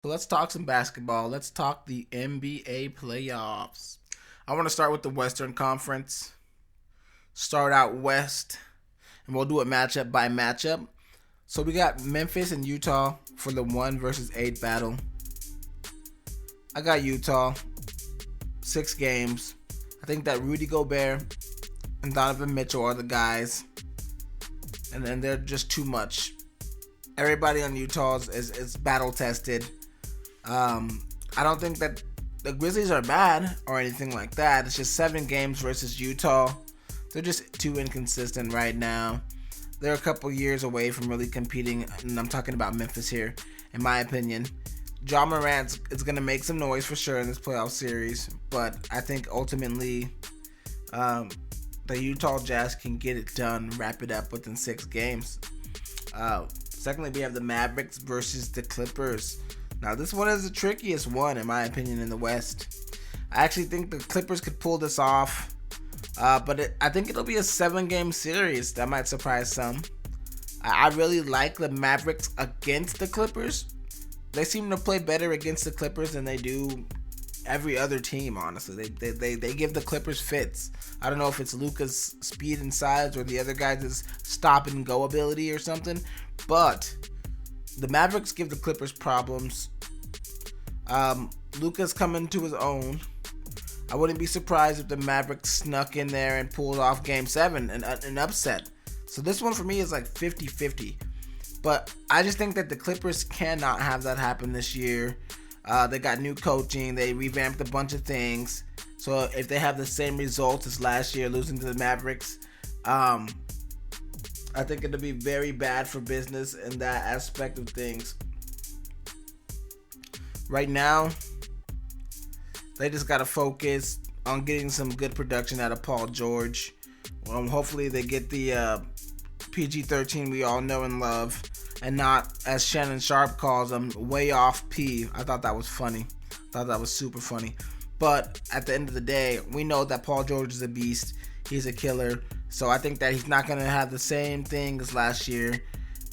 So let's talk some basketball. Let's talk the NBA playoffs. I want to start with the Western Conference. Start out West, and we'll do it matchup by matchup. So we got Memphis and Utah for the 1 versus 8 battle. I got Utah, 6 games. I think that Rudy Gobert and Donovan Mitchell are the guys, and then they're just too much. Everybody on Utah is battle tested. I don't think that the Grizzlies are bad or anything like that. It's just 7 games versus Utah. They're just too inconsistent right now. They're a couple years away from really competing, and I'm talking about Memphis here, in my opinion. Ja Morant is going to make some noise for sure in this playoff series, but I think ultimately the Utah Jazz can get it done, wrap it up within 6 games. Secondly, we have the Mavericks versus the Clippers. Now, this one is the trickiest one, in my opinion, in the West. I actually think the Clippers could pull this off, but I think it'll be a 7-game series. That might surprise some. I really like the Mavericks against the Clippers. They seem to play better against the Clippers than they do every other team, honestly. They give the Clippers fits. I don't know if it's Luka's speed and size or the other guys' stop and go ability or something, but the Mavericks give the Clippers problems. Luka's coming to his own. I wouldn't be surprised if the Mavericks snuck in there and pulled off Game 7, an upset. So this one for me is like 50-50. But I just think that the Clippers cannot have that happen this year. They got new coaching. They revamped a bunch of things. So if they have the same results as last year, losing to the Mavericks, I think it'll be very bad for business in that aspect of things. Right now, they just got to focus on getting some good production out of Paul George. Hopefully they get the PG-13 we all know and love, and not, as Shannon Sharp calls them, way off P. I thought that was funny. I thought that was super funny. But at the end of the day, we know that Paul George is a beast. He's a killer. So I think that he's not going to have the same thing as last year.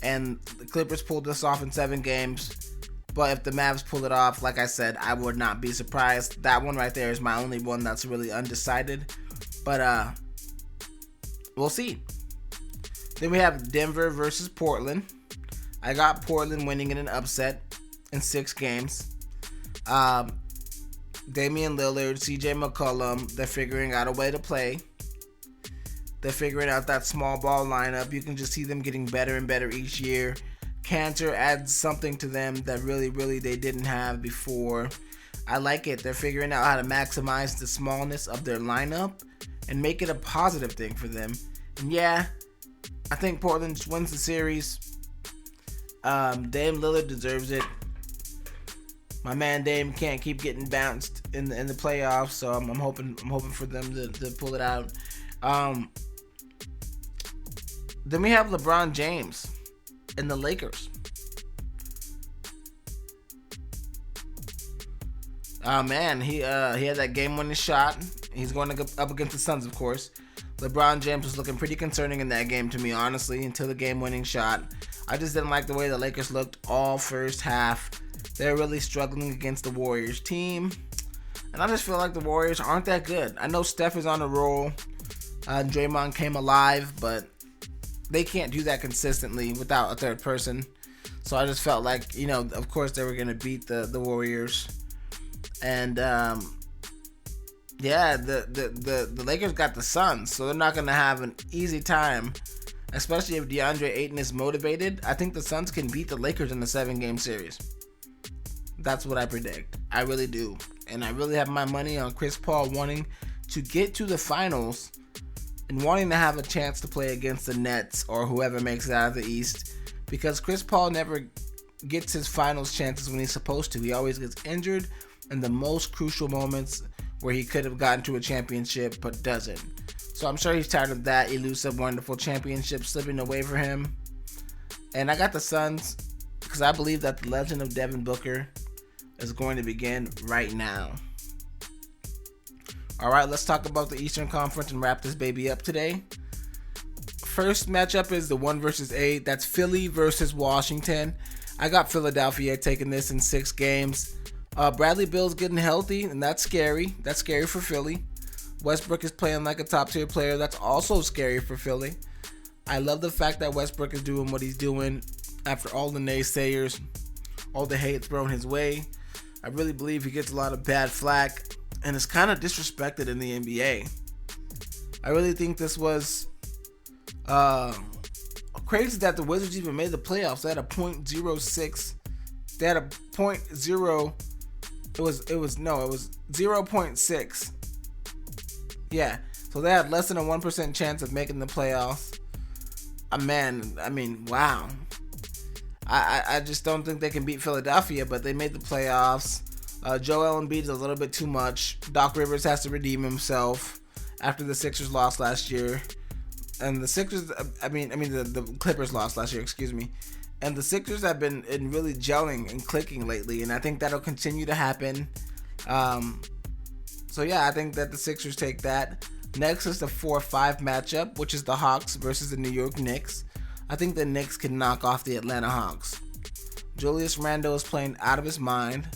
And the Clippers pulled this off in 7 games. But if the Mavs pull it off, like I said, I would not be surprised. That one right there is my only one that's really undecided. But we'll see. Then we have Denver versus Portland. I got Portland winning in an upset in 6 games. Damian Lillard, CJ McCollum, they're figuring out a way to play. They're figuring out that small ball lineup. You can just see them getting better and better each year. Cantor adds something to them that really they didn't have before. I like it. They're figuring out how to maximize the smallness of their lineup and make it a positive thing for them. And yeah, I think Portland wins the series. Dame Lillard deserves it. My man Dame can't keep getting bounced in the playoffs, so I'm hoping for them to pull it out. Then we have LeBron James and the Lakers. Oh man, he had that game-winning shot. He's going up against the Suns, of course. LeBron James was looking pretty concerning in that game to me, honestly, until the game-winning shot. I just didn't like the way the Lakers looked all first half. They're really struggling against the Warriors team. And I just feel like the Warriors aren't that good. I know Steph is on a roll. Draymond came alive, but they can't do that consistently without a third person. So I just felt like, of course they were going to beat the Warriors. And, yeah, the Lakers got the Suns, so they're not going to have an easy time, especially if DeAndre Ayton is motivated. I think the Suns can beat the Lakers in the 7-game series. That's what I predict. I really do. And I really have my money on Chris Paul wanting to get to the finals and wanting to have a chance to play against the Nets or whoever makes it out of the East, because Chris Paul never gets his finals chances when he's supposed to. He always gets injured in the most crucial moments where he could have gotten to a championship but doesn't. So I'm sure he's tired of that elusive, wonderful championship slipping away for him. And I got the Suns because I believe that the legend of Devin Booker is going to begin right now. All right, let's talk about the Eastern Conference and wrap this baby up today. First matchup is the 1 versus 8. That's Philly versus Washington. I got Philadelphia taking this in 6 games. Bradley Beal's getting healthy, and that's scary. That's scary for Philly. Westbrook is playing like a top-tier player. That's also scary for Philly. I love the fact that Westbrook is doing what he's doing after all the naysayers, all the hate thrown his way. I really believe he gets a lot of bad flack and is kind of disrespected in the NBA. I really think this was crazy that the Wizards even made the playoffs. They had a .06. They had a .0. It was 0.6. Yeah, so they had less than a 1% chance of making the playoffs. Wow. I just don't think they can beat Philadelphia, but they made the playoffs. Joel Embiid is a little bit too much. Doc Rivers has to redeem himself after the Sixers lost last year. And the Sixers, the Clippers lost last year, excuse me. And the Sixers have been really gelling and clicking lately, and I think that'll continue to happen. So yeah, I think that the Sixers take that. Next is the 4-5 matchup, which is the Hawks versus the New York Knicks. I think the Knicks can knock off the Atlanta Hawks. Julius Randle is playing out of his mind.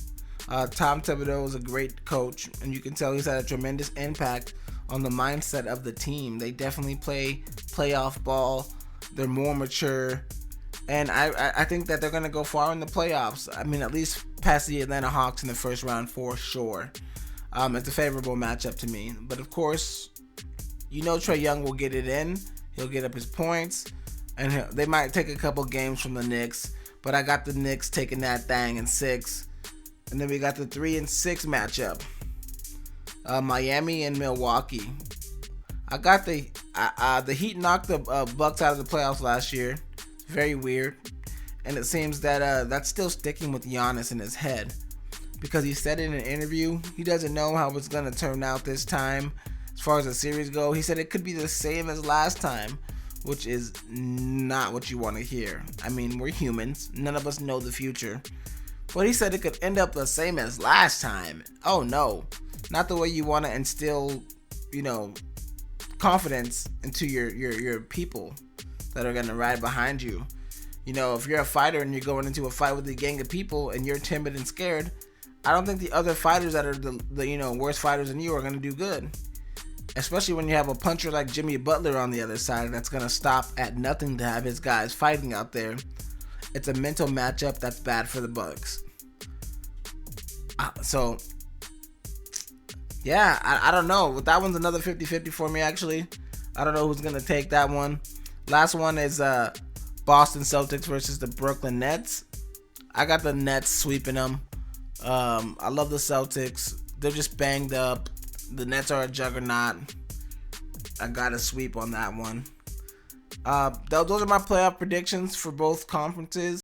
Tom Thibodeau is a great coach, and you can tell he's had a tremendous impact on the mindset of the team. They definitely play playoff ball. They're more mature, and I think that they're going to go far in the playoffs. At least past the Atlanta Hawks in the first round for sure. It's a favorable matchup to me. But of course, Trae Young will get it in. He'll get up his points, and they might take a couple games from the Knicks. But I got the Knicks taking that thing in 6. And then we got the 3-6 matchup. Miami and Milwaukee. I got the Heat knocked the Bucks out of the playoffs last year. Very weird. And it seems that that's still sticking with Giannis in his head. Because he said in an interview, he doesn't know how it's going to turn out this time. As far as the series go, he said it could be the same as last time, which is not what you want to hear. We're humans. None of us know the future. But he said it could end up the same as last time. Oh no. Not the way you want to instill, confidence into your people that are going to ride behind you. If you're a fighter and you're going into a fight with a gang of people and you're timid and scared, I don't think the other fighters that are the worst fighters than you are going to do good. Especially when you have a puncher like Jimmy Butler on the other side that's going to stop at nothing to have his guys fighting out there. It's a mental matchup that's bad for the Bucks. So, yeah, I don't know. That one's another 50-50 for me, actually. I don't know who's going to take that one. Last one is Boston Celtics versus the Brooklyn Nets. I got the Nets sweeping them. I love the Celtics. They're just banged up. The Nets are a juggernaut. I got a sweep on that one. Those are my playoff predictions for both conferences.